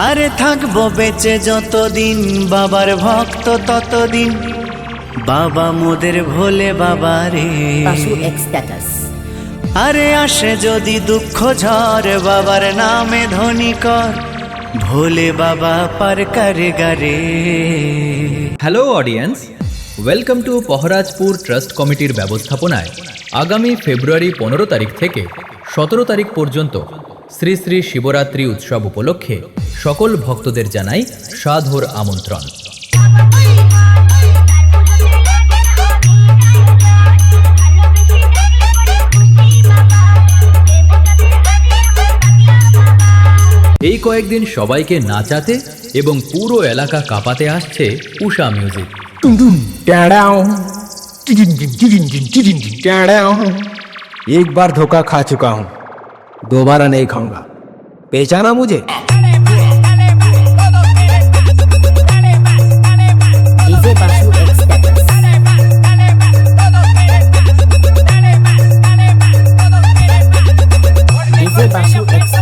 আরে থাকবো বেঁচে যতদিন, বাবার ভক্ত ততদিন, বাবা মোদের ভোলে বাবা রে। Basu x status. আরে আসে যদি দুঃখ ঝড়, বাবার নামে ধ্বনি কর, ভোলে বাবা পার করে গারে। Hello audience, welcome to Paharajpur trust কমিটির ব্যবস্থাপনায় আগামী ফেব্রুয়ারি 15 তারিখ থেকে 17 তারিখ পর্যন্ত শ্রী শ্রী শিবরাত্রি উৎসব উপলক্ষে সকল ভক্তদের জানাই সাদর আমন্ত্রণ। এই কয়েকদিন সবাইকে নাচাতে এবং পুরো এলাকা কাঁপাতে আসছে উষা মিউজিক। एक बार धोखा खा चुका हूँ, दोबारा नहीं खाऊंगा। पहचाना मुझे? DJ Basu x status. DJ Basu x